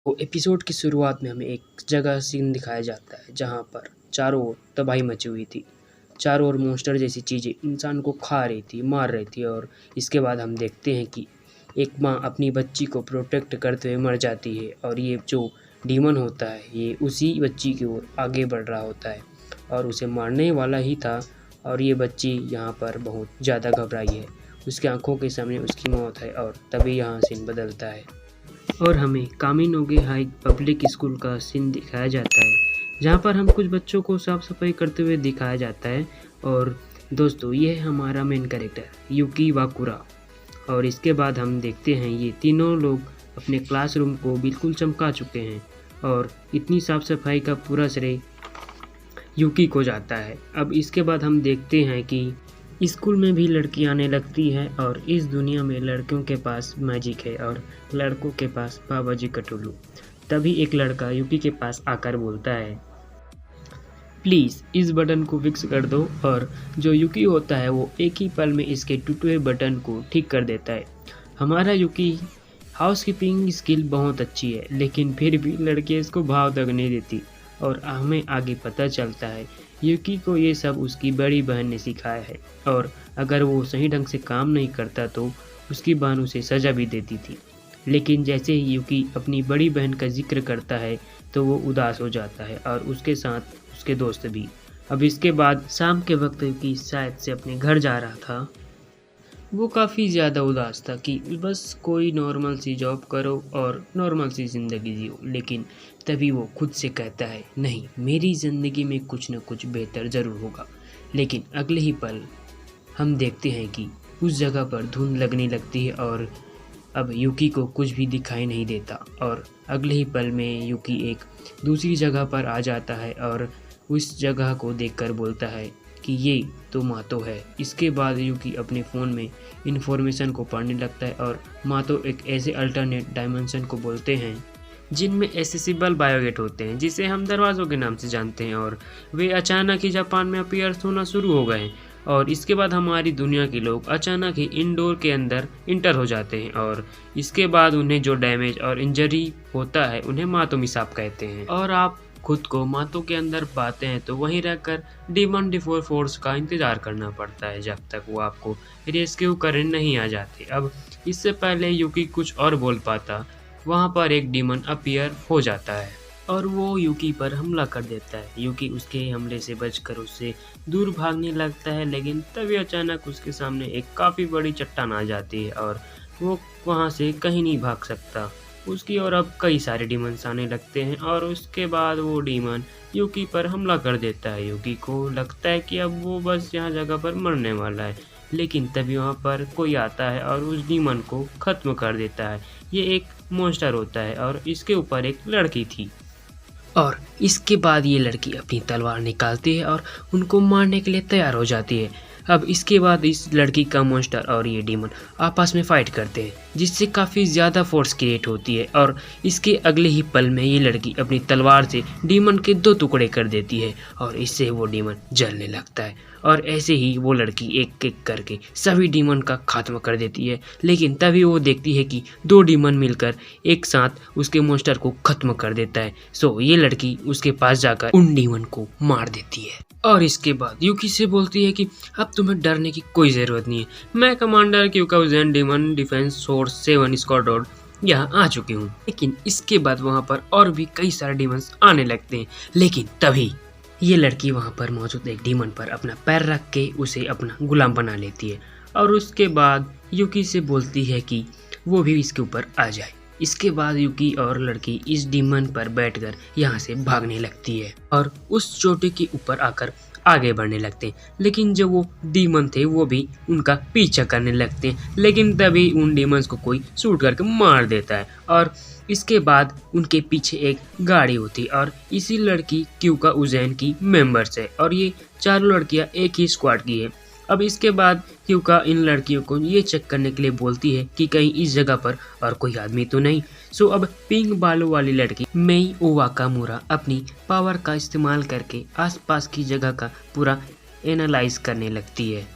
तो एपिसोड की शुरुआत में हमें एक जगह सीन दिखाया जाता है जहाँ पर चारों ओर तबाही मची हुई थी। चारों ओर मॉन्स्टर जैसी चीज़ें इंसान को खा रही थी, मार रही थी और इसके बाद हम देखते हैं कि एक माँ अपनी बच्ची को प्रोटेक्ट करते हुए मर जाती है और ये जो डीमन होता है ये उसी बच्ची की ओर आगे बढ़ रहा होता है और उसे मारने वाला ही था। और ये बच्ची यहाँ पर बहुत ज़्यादा घबराई है, उसकी आंखों के सामने उसकी मौत है और तभी यहाँ सीन बदलता है और हमें कामिनोगे हाई पब्लिक स्कूल का सीन दिखाया जाता है जहाँ पर हम कुछ बच्चों को साफ सफाई करते हुए दिखाया जाता है। और दोस्तों ये है हमारा मेन कैरेक्टर यूकी वाकुरा। और इसके बाद हम देखते हैं ये तीनों लोग अपने क्लासरूम को बिल्कुल चमका चुके हैं और इतनी साफ सफाई का पूरा श्रेय यूकी को जाता है। अब इसके बाद हम देखते हैं कि स्कूल में भी लड़कियां आने लगती हैं और इस दुनिया में लड़कियों के पास मैजिक है और लड़कों के पास बाबा जी कटुल्लू। तभी एक लड़का यूकी के पास आकर बोलता है, प्लीज़ इस बटन को फिक्स कर दो। और जो यूकी होता है वो एक ही पल में इसके टूटे हुए बटन को ठीक कर देता है। हमारा यूकी हाउसकीपिंग स्किल बहुत अच्छी है लेकिन फिर भी लड़कियां इसको भाव तक नहीं देती और हमें आगे पता चलता है यूकी को ये सब उसकी बड़ी बहन ने सिखाया है और अगर वो सही ढंग से काम नहीं करता तो उसकी बहन उसे सज़ा भी देती थी। लेकिन जैसे ही यूकी अपनी बड़ी बहन का जिक्र करता है तो वो उदास हो जाता है और उसके साथ उसके दोस्त भी। अब इसके बाद शाम के वक्त यूकी शायद से अपने घर जा रहा था। वो काफ़ी ज़्यादा उदास था कि बस कोई नॉर्मल सी जॉब करो और नॉर्मल सी ज़िंदगी जियो। लेकिन तभी वो खुद से कहता है, नहीं, मेरी ज़िंदगी में कुछ न कुछ बेहतर ज़रूर होगा। लेकिन अगले ही पल हम देखते हैं कि उस जगह पर धुंध लगने लगती है और अब यूकी को कुछ भी दिखाई नहीं देता और अगले ही पल में यूकी एक दूसरी जगह पर आ जाता है और उस जगह को देखकर बोलता है कि ये तो मातो है। इसके बाद यूकी अपने फ़ोन में इन्फॉर्मेशन को पढ़ने लगता है और मातो एक ऐसे अल्टरनेट डायमेंशन को बोलते हैं जिनमें एसेसिबल बायोगेट होते हैं जिसे हम दरवाज़ों के नाम से जानते हैं और वे अचानक ही जापान में अपीयर्स होना शुरू हो गए और इसके बाद हमारी दुनिया के लोग अचानक ही इंडोर के अंदर इंटर हो जाते हैं और इसके बाद उन्हें जो डैमेज और इंजरी होता है उन्हें मातोमिसाप कहते हैं। और आप खुद को मातो के अंदर पाते हैं तो वहीं रहकर डीमन डिफोर फोर्स का इंतज़ार करना पड़ता है जब तक वो आपको रेस्क्यू करने नहीं आ जाते। अब इससे पहले यूकी कुछ और बोल पाता वहाँ पर एक डीमन अपीयर हो जाता है और वो यूकी पर हमला कर देता है। यूकी उसके हमले से बचकर उससे दूर भागने लगता है लेकिन तभी अचानक उसके सामने एक काफ़ी बड़ी चट्टान आ जाती है और वो वहाँ से कहीं नहीं भाग सकता। उसकी और अब कई सारे डीमंस आने लगते हैं और उसके बाद वो डीमन यूकी पर हमला कर देता है। यूकी को लगता है कि अब वो बस यहाँ जगह पर मरने वाला है लेकिन तभी वहाँ पर कोई आता है और उस डीमन को ख़त्म कर देता है। ये एक मॉन्स्टर होता है और इसके ऊपर एक लड़की थी और इसके बाद ये लड़की अपनी तलवार निकालती है और उनको मारने के लिए तैयार हो जाती है। अब इसके बाद इस लड़की का मॉन्स्टर और ये डीमन आपस में फाइट करते हैं जिससे काफ़ी ज़्यादा फोर्स क्रिएट होती है और इसके अगले ही पल में ये लड़की अपनी तलवार से डीमन के 2 टुकड़े कर देती है और इससे वो डीमन जलने लगता है और ऐसे ही वो लड़की एक एक करके सभी डीमन का खात्मा कर देती है। लेकिन तभी वो देखती है कि 2 डीमन मिलकर एक साथ उसके मॉन्स्टर को खत्म कर देता है। सो ये लड़की उसके पास जाकर उन डीमन को मार देती है और इसके बाद यूकी से बोलती है कि अब तुम्हें डरने की कोई ज़रूरत नहीं है, मैं कमांडर क्यूकाउजेन डीमन डिफेंस फोर्स 7 स्क्वाड्रन यहाँ आ चुकी हूँ। लेकिन इसके बाद वहाँ पर और भी कई सारे डीमंस आने लगते हैं लेकिन तभी ये लड़की वहाँ पर मौजूद एक डीमन पर अपना पैर रख के उसे अपना गुलाम बना लेती है और उसके बाद यूकी से बोलती है कि वो भी इसके ऊपर आ जाए। इसके बाद यूकी और लड़की इस डीमन पर बैठकर यहाँ से भागने लगती है और उस चोटी के ऊपर आकर आगे बढ़ने लगते हैं। लेकिन जो वो डीमन थे वो भी उनका पीछा करने लगते हैं लेकिन तभी उन डीमंस को कोई शूट करके मार देता है और इसके बाद उनके पीछे एक गाड़ी होती है और इसी लड़की क्यूका उजैन की मेंबर्स है और ये चारों लड़कियां एक ही स्क्वाड की है। अब इसके बाद क्यूका इन लड़कियों को ये चेक करने के लिए बोलती है कि कहीं इस जगह पर और कोई आदमी तो नहीं। सो अब पिंक बालों वाली लड़की मेई ओवाकामुरा अपनी पावर का इस्तेमाल करके आसपास की जगह का पूरा एनालाइज करने लगती है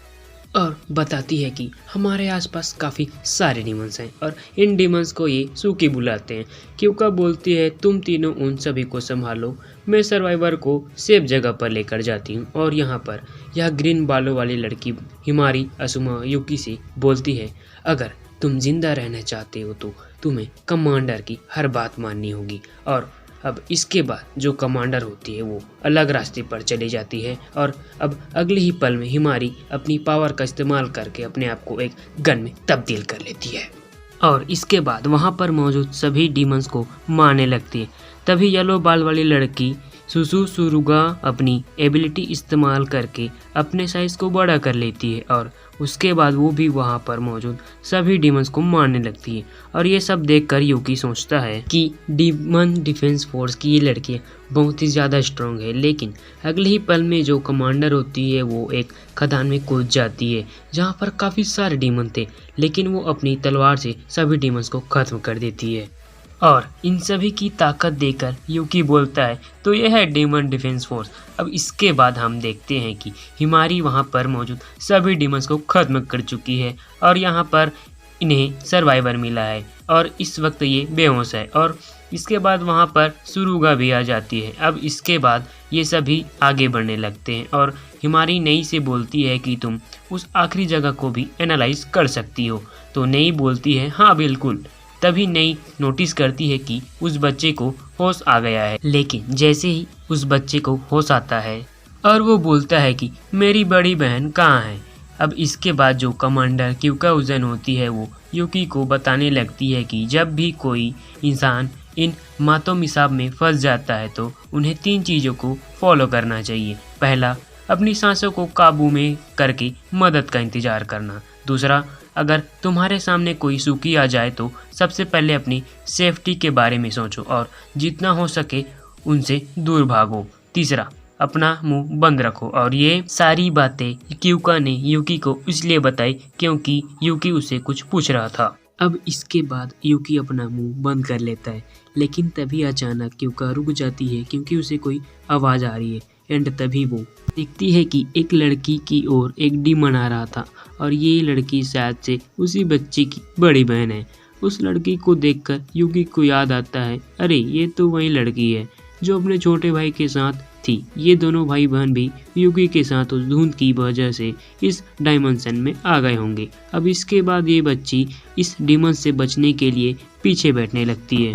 और बताती है कि हमारे आसपास काफ़ी सारे डीमंस हैं और इन डीमंस को ये सूकी बुलाते हैं। क्यूका बोलती है तुम तीनों उन सभी को संभालो, मैं सर्वाइवर को सेफ जगह पर लेकर जाती हूँ। और यहाँ पर यह ग्रीन बालों वाली लड़की हिमारी असुमा युकी से बोलती है अगर तुम जिंदा रहना चाहते हो तो तुम्हें कमांडर की हर बात माननी होगी। और अब इसके बाद जो कमांडर होती है वो अलग रास्ते पर चली जाती है और अब अगले ही पल में हिमारी अपनी पावर का इस्तेमाल करके अपने आप को एक गन में तब्दील कर लेती है और इसके बाद वहाँ पर मौजूद सभी डीमंस को मारने लगती है। तभी येलो बाल वाली लड़की सुसुरुगा अपनी एबिलिटी इस्तेमाल करके अपने साइज को बड़ा कर लेती है और उसके बाद वो भी वहाँ पर मौजूद सभी डीमंस को मारने लगती है। और ये सब देखकर यूकी सोचता है कि डीमन डिफेंस फोर्स की ये लड़की बहुत ही ज़्यादा स्ट्रांग है, लेकिन अगले ही पल में जो कमांडर होती है वो एक खदान में कूद जाती है जहाँ पर काफ़ी सारे डीमन थे, लेकिन वो अपनी तलवार से सभी डीमंस को खत्म कर देती है। और इन सभी की ताकत देखकर यूकी बोलता है तो यह है डीमन डिफेंस फोर्स। अब इसके बाद हम देखते हैं कि हिमारी वहां पर मौजूद सभी डीमंस को खत्म कर चुकी है और यहां पर इन्हें सर्वाइवर मिला है और इस वक्त ये बेहोश है। और इसके बाद वहां पर सुरुगा भी आ जाती है। अब इसके बाद ये सभी आगे बढ़ने लगते हैं और हिमारी नई से बोलती है कि तुम उस आखिरी जगह को भी एनालाइज कर सकती हो। तो नई बोलती है हाँ बिल्कुल। तभी नई नोटिस करती है कि उस बच्चे को होश आ गया है, लेकिन जैसे ही उस बच्चे को होश आता है और वो बोलता है कि मेरी बड़ी बहन कहाँ है। अब इसके बाद जो कमांडर क्यूका उजन होती है वो यूकी को बताने लगती है कि जब भी कोई इंसान इन मातो मिसाब में फंस जाता है तो उन्हें 3 चीज़ों को फॉलो करना चाहिए। पहला, अपनी सांसों को काबू में करके मदद का इंतजार करना। दूसरा, अगर तुम्हारे सामने कोई सूखी आ जाए तो सबसे पहले अपनी सेफ्टी के बारे में सोचो और जितना हो सके उनसे दूर भागो। तीसरा, अपना मुंह बंद रखो। और ये सारी बातें क्यूका ने यूकी को इसलिए बताई क्योंकि यूकी उसे कुछ पूछ रहा था। अब इसके बाद यूकी अपना मुंह बंद कर लेता है, लेकिन तभी अचानक क्यूका रुक जाती है क्योंकि उसे कोई आवाज़ आ रही है। एंड तभी वो देखती है कि एक लड़की की ओर एक डीमन आ रहा था और ये लड़की शायद से उसी बच्चे की बड़ी बहन है। उस लड़की को देखकर यूकी को याद आता है अरे ये तो वही लड़की है जो अपने छोटे भाई के साथ थी। ये दोनों भाई बहन भी यूकी के साथ उस धुंध की वजह से इस डायमेंशन में आ गए होंगे। अब इसके बाद ये बच्ची इस डीमन से बचने के लिए पीछे बैठने लगती है,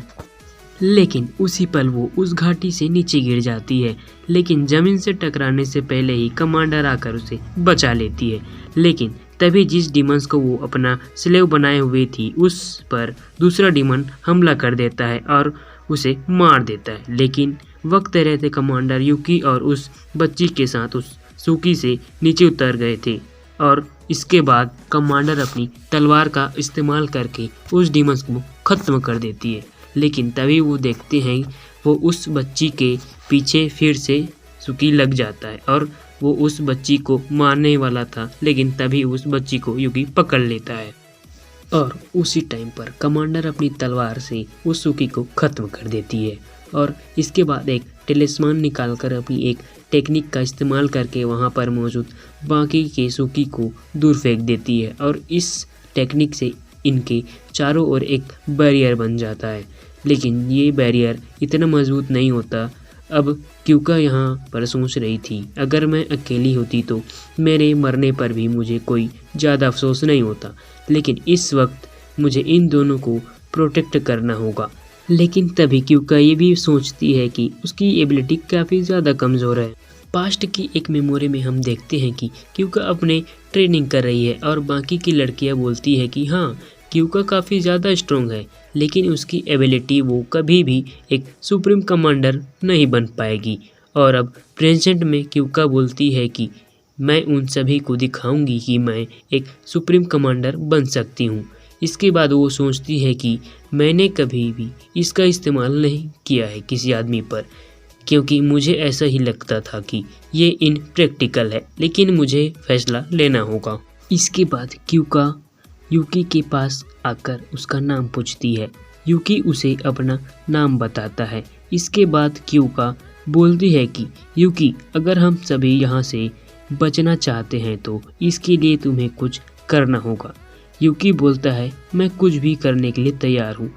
लेकिन उसी पल वो उस घाटी से नीचे गिर जाती है, लेकिन जमीन से टकराने से पहले ही कमांडर आकर उसे बचा लेती है। लेकिन तभी जिस डीमंस को वो अपना स्लेव बनाए हुए थी उस पर दूसरा डीमन हमला कर देता है और उसे मार देता है। लेकिन वक्त रहते कमांडर यूकी और उस बच्ची के साथ उस सूकी से नीचे उतर गए थे और इसके बाद कमांडर अपनी तलवार का इस्तेमाल करके उस डीमंस को खत्म कर देती है। लेकिन तभी वो देखते हैं वो उस बच्ची के पीछे फिर से सूकी लग जाता है और वो उस बच्ची को मारने वाला था, लेकिन तभी उस बच्ची को यूकी पकड़ लेता है और उसी टाइम पर कमांडर अपनी तलवार से उस सूकी को ख़त्म कर देती है। और इसके बाद एक टेलिस्मान निकालकर अपनी एक टेक्निक का इस्तेमाल करके वहाँ पर मौजूद बाकी के सूकी को दूर फेंक देती है और इस टेक्निक से इनके चारों ओर एक बैरियर बन जाता है। लेकिन ये बैरियर इतना मजबूत नहीं होता। अब क्यूका यहाँ पर सोच रही थी अगर मैं अकेली होती तो मेरे मरने पर भी मुझे कोई ज़्यादा अफसोस नहीं होता, लेकिन इस वक्त मुझे इन दोनों को प्रोटेक्ट करना होगा। लेकिन तभी क्यूका ये भी सोचती है कि उसकी एबिलिटी काफ़ी ज़्यादा कमज़ोर है। पास्ट की एक मेमोरी में हम देखते हैं कि क्यूका अपने ट्रेनिंग कर रही है और बाकी की लड़कियां बोलती है कि हाँ क्यूका काफ़ी ज़्यादा स्ट्रॉन्ग है, लेकिन उसकी एबिलिटी वो कभी भी एक सुप्रीम कमांडर नहीं बन पाएगी। और अब प्रेजेंट में क्यूका बोलती है कि मैं उन सभी को दिखाऊंगी कि मैं एक सुप्रीम कमांडर बन सकती हूँ। इसके बाद वो सोचती है कि मैंने कभी भी इसका इस्तेमाल नहीं किया है किसी आदमी पर, क्योंकि मुझे ऐसा ही लगता था कि ये इनप्रैक्टिकल है, लेकिन मुझे फैसला लेना होगा। इसके बाद क्यूका यूकी के पास आकर उसका नाम पूछती है। यूकी उसे अपना नाम बताता है। इसके बाद क्यूका बोलती है कि यूकी अगर हम सभी यहाँ से बचना चाहते हैं तो इसके लिए तुम्हें कुछ करना होगा। यूकी बोलता है मैं कुछ भी करने के लिए तैयार हूँ।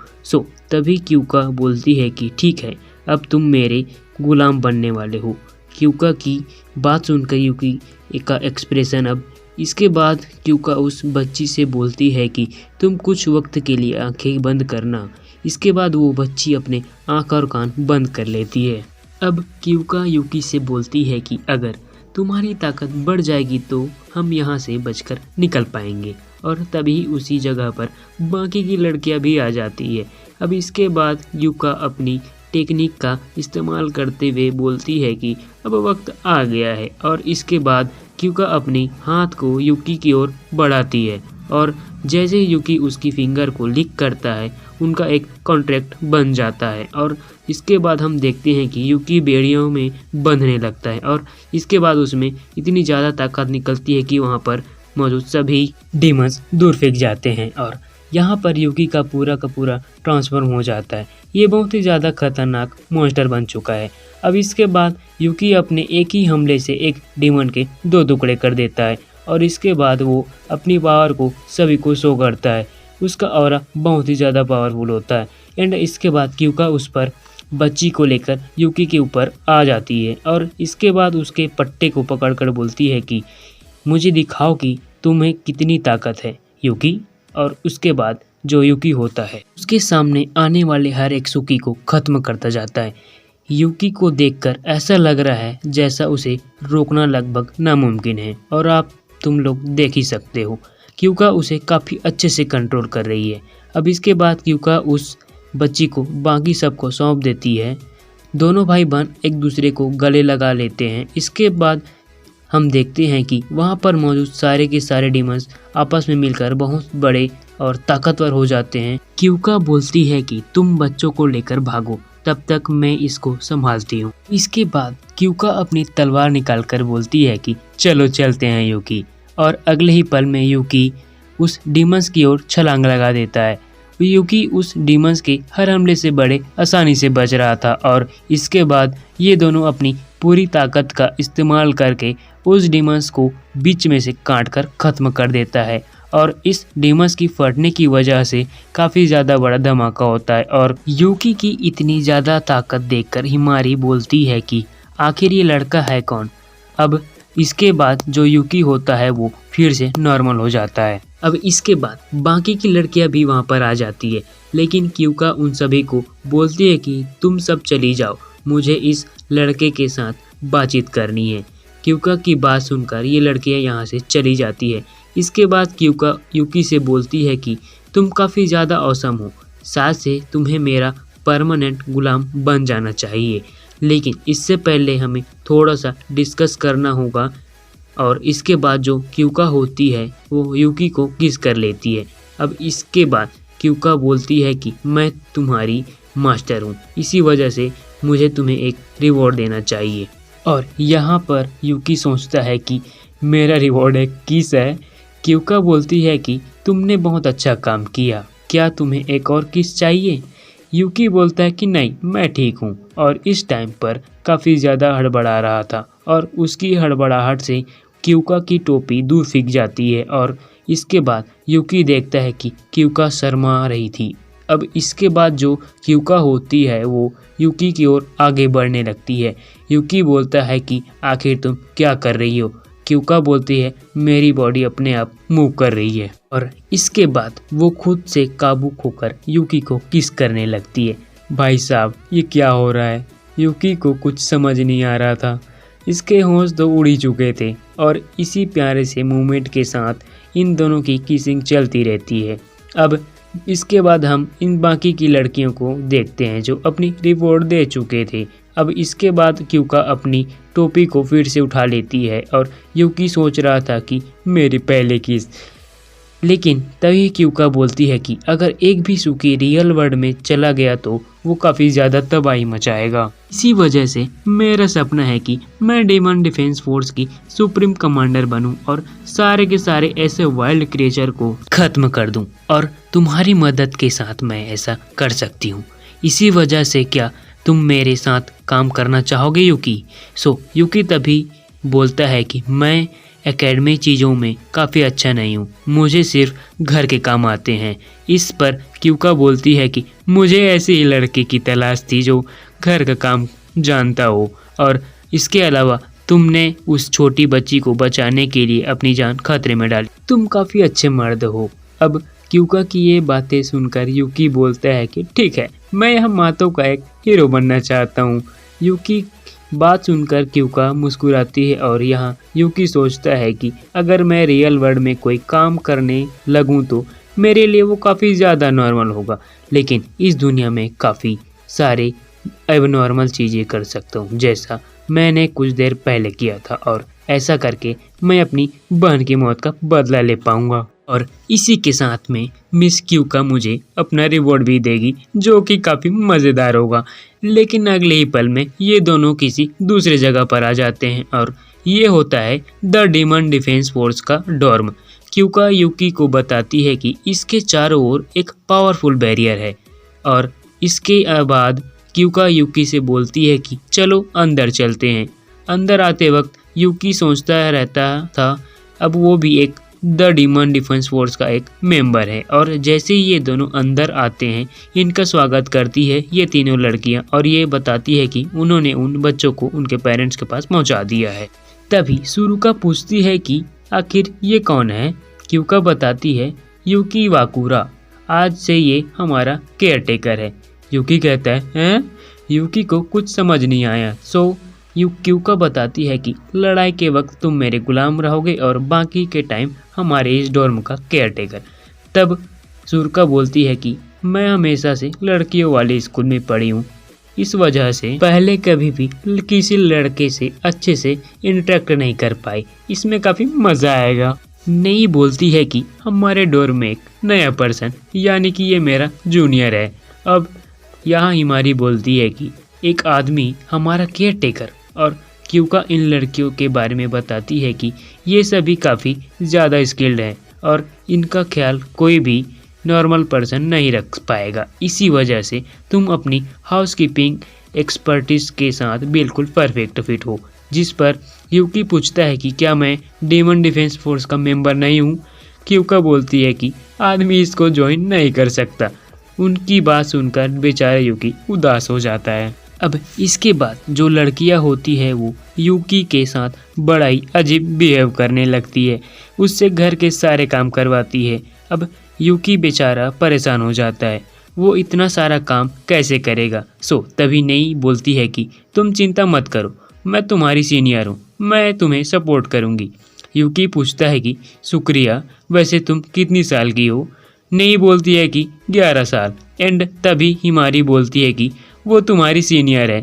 तभी क्यूका बोलती है कि ठीक है, अब तुम मेरे गुलाम बनने वाले हो। क्यूका की बात सुनकर यूकी का एक्सप्रेशन अब इसके बाद क्यूका उस बच्ची से बोलती है कि तुम कुछ वक्त के लिए आंखें बंद करना। इसके बाद वो बच्ची अपने आँख और कान बंद कर लेती है। अब क्यूका यूकी से बोलती है कि अगर तुम्हारी ताकत बढ़ जाएगी तो हम यहाँ से बचकर निकल पाएंगे। और तभी उसी जगह पर बाकी की लड़कियाँ भी आ जाती है। अब इसके बाद यूका अपनी टेक्निक का इस्तेमाल करते हुए बोलती है कि अब वक्त आ गया है। और इसके बाद क्यूका अपनी हाथ को यूकी की ओर बढ़ाती है और जैसे यूकी उसकी फिंगर को लिक करता है उनका एक कॉन्ट्रैक्ट बन जाता है। और इसके बाद हम देखते हैं कि यूकी बेड़ियों में बंधने लगता है और इसके बाद उसमें इतनी ज़्यादा ताकत निकलती है कि वहाँ पर मौजूद सभी डीमंस दूर फेंक जाते हैं और यहाँ पर यूकी का पूरा ट्रांसफॉर्म हो जाता है। ये बहुत ही ज़्यादा खतरनाक मॉन्स्टर बन चुका है। अब इसके बाद यूकी अपने एक ही हमले से एक डीमन के 2 टुकड़े कर देता है और इसके बाद वो अपनी पावर को सभी को शो करता है। उसका ऑरा बहुत ही ज़्यादा पावरफुल होता है। एंड इसके बाद क्यूका उस पर बच्ची को लेकर यूकी के ऊपर आ जाती है और इसके बाद उसके पट्टे को पकड़कर बोलती है कि मुझे दिखाओ कि तुम्हें कितनी ताकत है यूकी। और उसके बाद जो यूकी होता है उसके सामने आने वाले हर एक सुकी को खत्म करता जाता है। यूकी को देखकर ऐसा लग रहा है जैसा उसे रोकना लगभग नामुमकिन है और तुम लोग देख ही सकते हो क्यूका उसे काफ़ी अच्छे से कंट्रोल कर रही है। अब इसके बाद क्यूका उस बच्ची को बाकी सबको सौंप देती है। दोनों भाई बहन एक दूसरे को गले लगा लेते हैं। इसके बाद हम देखते हैं कि वहाँ पर मौजूद सारे के सारे डीमंस आपस में मिलकर बहुत बड़े और ताकतवर हो जाते हैं। क्यूका बोलती है कि तुम बच्चों को लेकर भागो, तब तक मैं इसको संभालती हूँ। इसके बाद क्यूका अपनी तलवार निकालकर बोलती है कि चलो चलते हैं यूकी। और अगले ही पल में यूकी उस डीमंस की ओर छलांग लगा देता है। यूकी उस डीमंस के हर हमले से बड़े आसानी से बच रहा था और इसके बाद ये दोनों अपनी पूरी ताकत का इस्तेमाल करके उस डीमंस को बीच में से काटकर ख़त्म कर देता है। और इस डीमंस की फटने की वजह से काफ़ी ज़्यादा बड़ा धमाका होता है और यूकी की इतनी ज़्यादा ताकत देखकर हिमारी बोलती है कि आखिर ये लड़का है कौन। अब इसके बाद जो यूकी होता है वो फिर से नॉर्मल हो जाता है। अब इसके बाद बाकी की लड़कियां भी वहां पर आ जाती है, लेकिन क्यूका उन सभी को बोलती है कि तुम सब चली जाओ, मुझे इस लड़के के साथ बातचीत करनी है। क्यूका की बात सुनकर ये लड़कियां यहाँ से चली जाती है। इसके बाद क्यूका यूकी से बोलती है कि तुम काफ़ी ज़्यादा औसम हो, साथ से तुम्हें मेरा परमानेंट गुलाम बन जाना चाहिए, लेकिन इससे पहले हमें थोड़ा सा डिस्कस करना होगा। और इसके बाद जो क्यूका होती है वो यूकी को किस कर लेती है। अब इसके बाद क्यूका बोलती है कि मैं तुम्हारी मास्टर हूँ, इसी वजह से मुझे तुम्हें एक रिवॉर्ड देना चाहिए। और यहाँ पर यूकी सोचता है कि मेरा रिवॉर्ड एक किस है। क्यूका बोलती है कि तुमने बहुत अच्छा काम किया, क्या तुम्हें एक और किस चाहिए। यूकी बोलता है कि नहीं, मैं ठीक हूँ। और इस टाइम पर काफ़ी ज़्यादा हड़बड़ा रहा था और उसकी हड़बड़ाहट से क्यूका की टोपी दूर फेंक जाती है। और इसके बाद यूकी देखता है कि क्यूका शर्मा रही थी। अब इसके बाद जो क्यूका होती है वो यूकी की ओर आगे बढ़ने लगती है। यूकी बोलता है कि आखिर तुम क्या कर रही हो। क्यूका बोलती है मेरी बॉडी अपने आप मूव कर रही है। और इसके बाद वो खुद से काबू खोकर यूकी को किस करने लगती है। भाई साहब ये क्या हो रहा है। यूकी को कुछ समझ नहीं आ रहा था, इसके होश तो उड़ ही चुके थे। और इसी प्यारे से मूवमेंट के साथ इन दोनों की किसिंग चलती रहती है। अब इसके बाद हम इन बाकी की लड़कियों को देखते हैं जो अपनी रिवॉर्ड दे चुके थे। अब इसके बाद क्यूका अपनी टोपी को फिर से उठा लेती है और यूकी सोच रहा था कि मेरी पहले किस, लेकिन तभी क्यूका बोलती है कि अगर एक भी सुकी रियल वर्ल्ड में चला गया तो वो काफ़ी ज़्यादा तबाही मचाएगा। इसी वजह से मेरा सपना है कि मैं डेमन डिफेंस फोर्स की सुप्रीम कमांडर बनूं और सारे के सारे ऐसे वाइल्ड क्रिएचर को ख़त्म कर दूं। और तुम्हारी मदद के साथ मैं ऐसा कर सकती हूँ। इसी वजह से क्या तुम मेरे साथ काम करना चाहोगे यूकी। यूकी तभी बोलता है कि मैं एकेडमी चीज़ों में काफ़ी अच्छा नहीं हूँ, मुझे सिर्फ घर के काम आते हैं। इस पर क्यूका बोलती है कि मुझे ऐसे ही लड़के की तलाश थी जो घर का काम जानता हो, और इसके अलावा तुमने उस छोटी बच्ची को बचाने के लिए अपनी जान खतरे में डाली। तुम काफ़ी अच्छे मर्द हो। अब क्यूका की ये बातें सुनकर यूकी बोलता है कि ठीक है, मैं यहाँ मातो का एक हीरो बनना चाहता हूँ। यूकी बात सुनकर क्यूका मुस्कुराती है और यहाँ यूकी सोचता है कि अगर मैं रियल वर्ल्ड में कोई काम करने लगूँ तो मेरे लिए वो काफ़ी ज़्यादा नॉर्मल होगा, लेकिन इस दुनिया में काफ़ी सारे एबनॉर्मल चीज़ें कर सकता हूँ, जैसा मैंने कुछ देर पहले किया था, और ऐसा करके मैं अपनी बहन की मौत का बदला ले पाऊँगा। और इसी के साथ में मिस क्यूका मुझे अपना रिवॉर्ड भी देगी, जो कि काफ़ी मज़ेदार होगा। लेकिन अगले ही पल में ये दोनों किसी दूसरे जगह पर आ जाते हैं, और ये होता है द डीमन डिफेंस फोर्स का डॉर्म। क्यूका यूकी को बताती है कि इसके चारों ओर एक पावरफुल बैरियर है, और इसके बाद क्यूका यूकी से बोलती है कि चलो अंदर चलते हैं। अंदर आते वक्त यूकी सोचता रहता था अब वो भी एक द डीमन डिफेंस फोर्स का एक मेंबर है, और जैसे ही ये दोनों अंदर आते हैं इनका स्वागत करती है ये तीनों लड़कियां, और ये बताती है कि उन्होंने उन बच्चों को उनके पेरेंट्स के पास पहुंचा दिया है। तभी सुरुका पूछती है कि आखिर ये कौन है। क्यूका बताती है यूकी वाकुरा, आज से ये हमारा केयरटेकर है। यूकी कहता है हैं? यूकी को कुछ समझ नहीं आया। क्यूका बताती है कि लड़ाई के वक्त तुम मेरे गुलाम रहोगे और बाकी के टाइम हमारे इस डॉर्म का केयरटेकर। तब सुरुका बोलती है कि मैं हमेशा से लड़कियों वाले स्कूल में पढ़ी हूँ, इस वजह से पहले कभी भी किसी लड़के से अच्छे से इंटरेक्ट नहीं कर पाई, इसमें काफ़ी मज़ा आएगा। नई बोलती है कि हमारे डॉर्म में एक नया पर्सन, यानी कि ये मेरा जूनियर है। अब यहाँ हिमारी बोलती है कि एक आदमी हमारा केयरटेकर, और क्यूका इन लड़कियों के बारे में बताती है कि ये सभी काफ़ी ज़्यादा स्किल्ड हैं और इनका ख्याल कोई भी नॉर्मल पर्सन नहीं रख पाएगा। इसी वजह से तुम अपनी हाउसकीपिंग एक्सपर्टीज के साथ बिल्कुल परफेक्ट फिट हो। जिस पर यूकी पूछता है कि क्या मैं डीमन डिफेंस फोर्स का मेंबर नहीं हूँ। क्यूका बोलती है कि आदमी इसको ज्वाइन नहीं कर सकता। उनकी बात सुनकर बेचारा यूकी उदास हो जाता है। अब इसके बाद जो लड़कियां होती है वो यूकी के साथ बड़ा ही अजीब बिहेव करने लगती है, उससे घर के सारे काम करवाती है। अब यूकी बेचारा परेशान हो जाता है, वो इतना सारा काम कैसे करेगा। तभी नई बोलती है कि तुम चिंता मत करो, मैं तुम्हारी सीनियर हूँ, मैं तुम्हें सपोर्ट करूँगी। यूकी पूछता है कि शुक्रिया, वैसे तुम कितनी साल की हो। नई बोलती है कि 11 साल। एंड तभी हिमारी बोलती है कि वो तुम्हारी सीनियर है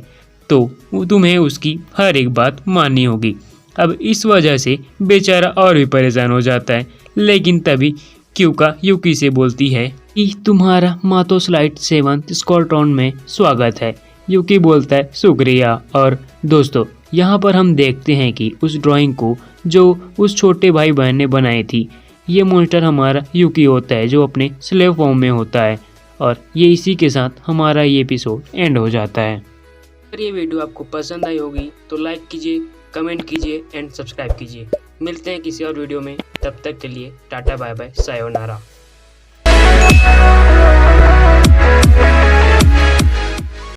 तो तुम्हें उसकी हर एक बात माननी होगी। अब इस वजह से बेचारा और भी परेशान हो जाता है। लेकिन तभी क्यूका यूकी से बोलती है कि तुम्हारा मातोस लाइट 7th स्क्वाड्रन में स्वागत है। यूकी बोलता है शुक्रिया। और दोस्तों यहाँ पर हम देखते हैं कि उस ड्राइंग को जो उस छोटे भाई बहन ने बनाई थी, ये मॉन्स्टर हमारा यूकी होता है जो अपने स्लेव फॉर्म में होता है। और ये इसी के साथ हमारा ये एपिसोड एंड हो जाता है। अगर ये वीडियो आपको पसंद आई होगी तो लाइक कीजिए, कमेंट कीजिए एंड सब्सक्राइब कीजिए। मिलते हैं किसी और वीडियो में, तब तक के लिए टाटा बाय बाय सायोनारा।